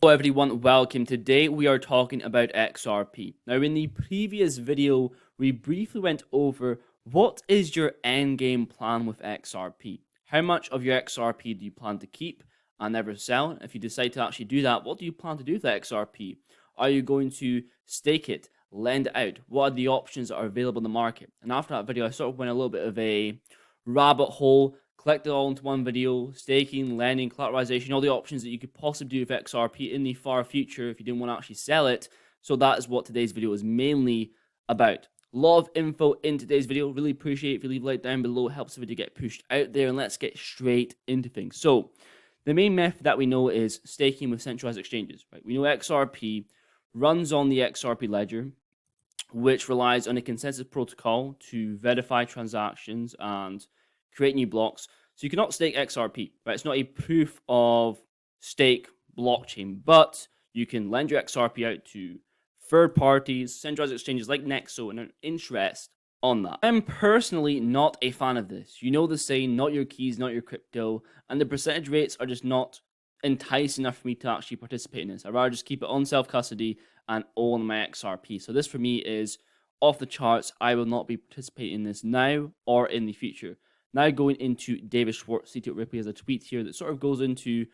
Hello everyone, welcome. Today we are talking about XRP. Now in the previous video, we briefly went over what is your endgame plan with XRP. How much of your XRP do you plan to keep and never sell? If you decide to actually do that, what do you plan to do with the XRP? Are you going to stake it, lend it out? What are the options that are available in the market? And after that video, I sort of went a little bit of a rabbit hole, collected all into one video: staking, lending, collateralization, all the options that you could possibly do with XRP in the far future if you didn't want to actually sell it. So that is what today's video is mainly about. A lot of info in today's video. Really appreciate it if you leave a like down below. It helps the video get pushed out there. And let's get straight into things. So the main method that we know is staking with centralized exchanges, right? We know XRP runs on the XRP ledger, which relies on a consensus protocol to verify transactions and create new blocks. So you cannot stake XRP, right? It's not a proof of stake blockchain, but you can lend your XRP out to third parties, centralized exchanges like Nexo, and an interest on that. I'm personally not a fan of this. You know the saying, not your keys, not your crypto, and the percentage rates are just not enticing enough for me to actually participate in this. I'd rather just keep it on self-custody and own my XRP. So this for me is off the charts. I will not be participating in this now or in the future. Now going into David Schwartz, CTO at Ripley, has a tweet here that sort of goes into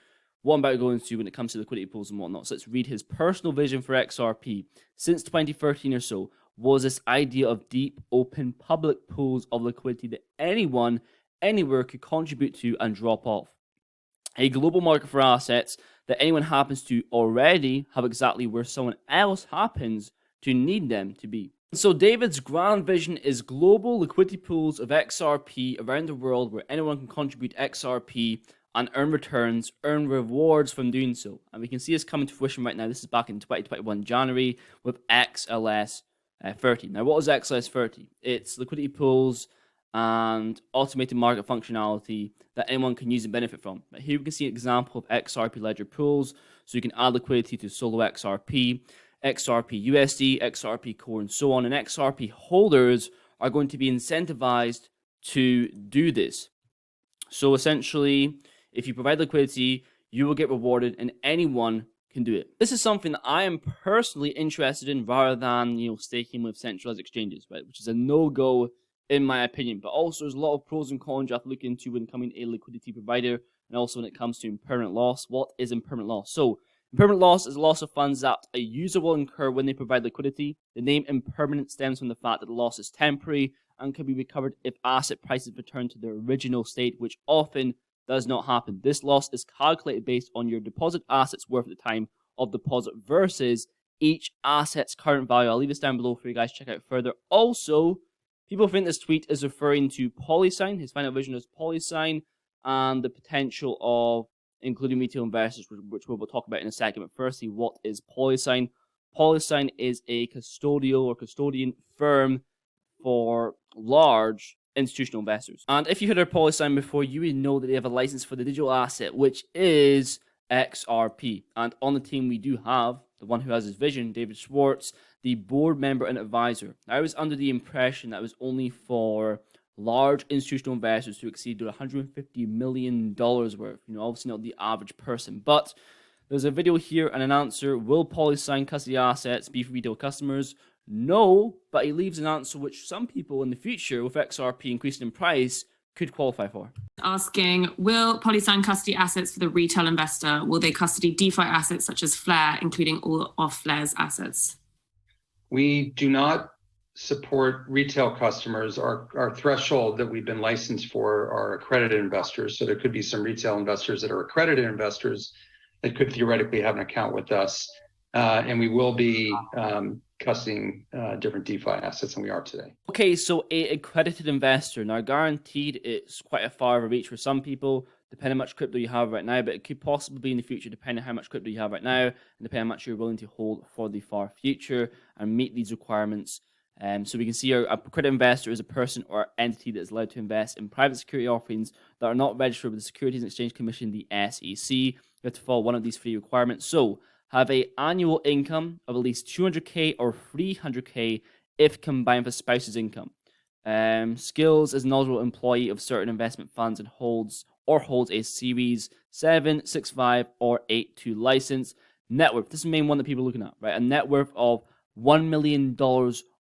what I'm about to go into when it comes to liquidity pools and whatnot. So let's read his personal vision for XRP. Since 2013 or so, was this idea of deep, open, public pools of liquidity that anyone, anywhere could contribute to and drop off. A global market for assets that anyone happens to already have exactly where someone else happens to need them to be. So David's grand vision is global liquidity pools of XRP around the world where anyone can contribute XRP and earn returns, earn rewards from doing so. And we can see this coming to fruition right now. This is back in 2021 January with XLS 30. Now, what is XLS 30? It's liquidity pools and automated market functionality that anyone can use and benefit from. Now, here we can see an example of XRP ledger pools. So you can add liquidity to solo XRP, XRP USD, XRP Core, and so on. And XRP holders are going to be incentivized to do this. So essentially, if you provide liquidity, you will get rewarded, and anyone can do it. This is something that I am personally interested in rather than staking with centralized exchanges, right? Which is a no-go in my opinion. But also, there's a lot of pros and cons you have to look into when becoming a liquidity provider, and also when it comes to impermanent loss. What is impermanent loss? So impermanent loss is a loss of funds that a user will incur when they provide liquidity. The name impermanent stems from the fact that the loss is temporary and can be recovered if asset prices return to their original state, which often does not happen. This loss is calculated based on your deposit assets worth at the time of deposit versus each asset's current value. I'll leave this down below for you guys to check out further. Also, people think this tweet is referring to PolySign. His final vision is PolySign and the potential of including retail investors, which we'll talk about in a second. But firstly, what is PolySign? PolySign is a custodian firm for large institutional investors. And if you heard of PolySign before, you would know that they have a license for the digital asset, which is XRP. And on the team, we do have the one who has his vision, David Schwartz, the board member and advisor. I was under the impression that it was only for large institutional investors who exceed $150 million worth. Obviously not the average person. But there's a video here and an answer. Will PolySign custody assets be for retail customers? No, but he leaves an answer which some people in the future, with XRP increasing in price, could qualify for. Asking, will PolySign custody assets for the retail investor? Will they custody DeFi assets such as Flare, including all of Flare's assets? We do not support retail customers. Our threshold that we've been licensed for are accredited investors. So there could be some retail investors that are accredited investors that could theoretically have an account with us. And we will be custodying different DeFi assets than we are today. Okay, so a accredited investor. Now, guaranteed it's quite a far of a reach for some people, depending on how much crypto you have right now, but it could possibly be in the future, depending on how much crypto you have right now, and depending on how much you're willing to hold for the far future and meet these requirements. So we can see a accredited investor is a person or entity that is allowed to invest in private security offerings that are not registered with the Securities and Exchange Commission, the SEC. You have to follow one of these 3 requirements. So have an annual income of at least 200K or 300K if combined with spouse's income. Skills as an eligible employee of certain investment funds and holds a Series 7, 6.5, or 8.2 license. net worth. This is the main one that people are looking at, right? A net worth of $1 million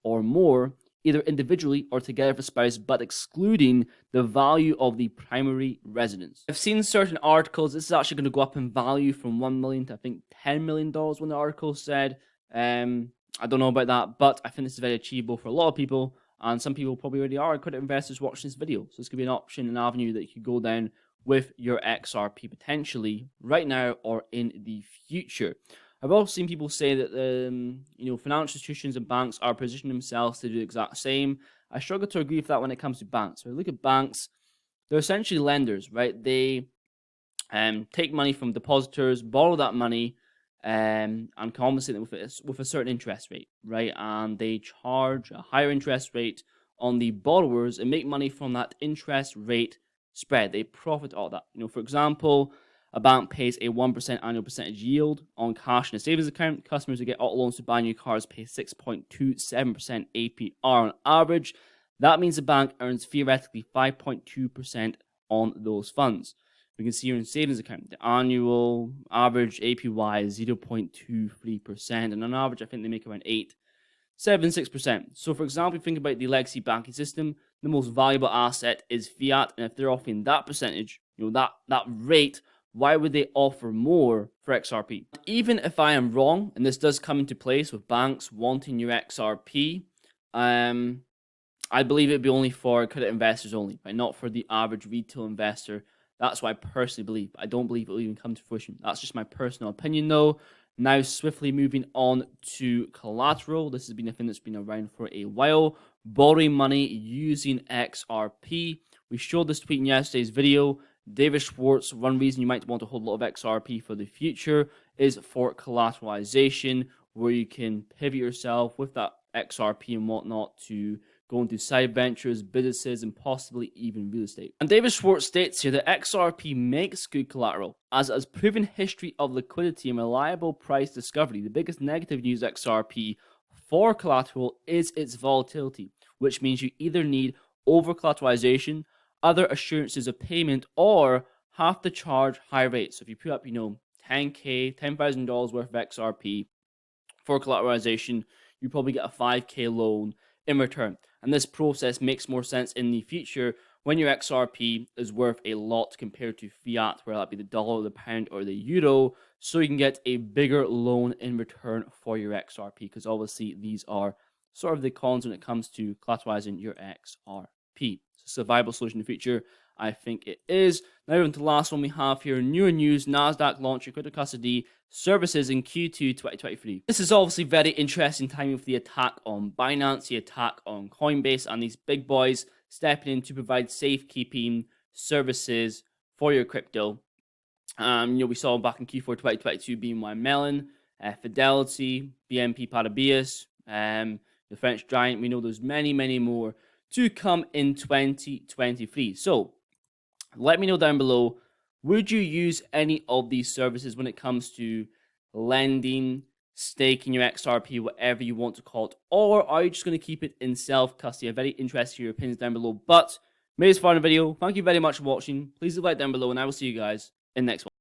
or more, either individually or together with a spouse, but excluding the value of the primary residence. I've seen certain articles, this is actually going to go up in value from $1 million to I think $10 million when the article said. I don't know about that, but I think this is very achievable for a lot of people, and some people probably already are credit investors watching this video. So this could be an option, an avenue that you could go down with your XRP potentially right now or in the future. I've also seen people say that financial institutions and banks are positioning themselves to do the exact same. I struggle to agree with that when it comes to banks. So look at banks, they're essentially lenders, right? They take money from depositors, borrow that money, and compensate them with a certain interest rate, right? And they charge a higher interest rate on the borrowers and make money from that interest rate spread. They profit all that. For example, a bank pays a 1% annual percentage yield on cash in a savings account. Customers who get auto loans to buy new cars pay 6.27% APR on average. That means the bank earns theoretically 5.2% on those funds. We can see here in savings account, the annual average APY is 0.23%, and on average, I think they make around 8.76%. So, for example, if you think about the legacy banking system, the most valuable asset is fiat, and if they're offering that percentage, that rate, why would they offer more for XRP? Even if I am wrong, and this does come into place with banks wanting your XRP, I believe it'd be only for credit investors only, right? Not for the average retail investor. That's what I personally believe. I don't believe it will even come to fruition. That's just my personal opinion, though. Now, swiftly moving on to Collateral. This has been a thing that's been around for a while. Borrowing money using XRP. We showed this tweet in yesterday's video. David Schwartz, one reason you might want to hold a lot of XRP for the future is for collateralization, where you can pivot yourself with that XRP and whatnot to go into side ventures, businesses, and possibly even real estate. And David Schwartz states here that XRP makes good collateral, as it has proven history of liquidity and reliable price discovery. The biggest negative news XRP for collateral is its volatility, which means you either need over-collateralization, other assurances of payment, or have to charge high rates. So if you put up, $10,000 worth of XRP for collateralization, you probably get a $5K loan in return. And this process makes more sense in the future when your XRP is worth a lot compared to fiat, whether that be the dollar, the pound, or the euro, so you can get a bigger loan in return for your XRP, because obviously these are sort of the cons when it comes to collateralizing your XRP. So it's a viable solution in the future. I think it is. Now on to the last one we have here. Newer news, NASDAQ launching crypto custody services in Q2 2023. This is obviously very interesting timing with the attack on Binance, the attack on Coinbase, and these big boys stepping in to provide safekeeping services for your crypto. We saw back in Q4 2022 BNY Mellon, Fidelity, BNP Paribas, the French giant. We know there's many, many more to come in 2023. So let me know down below, would you use any of these services when it comes to lending, staking your XRP, whatever you want to call it, or are you just going to keep it in self-custody? I'm very interested in your opinions down below, but made this far in the video. Thank you very much for watching. Please leave a like down below, and I will see you guys in the next one.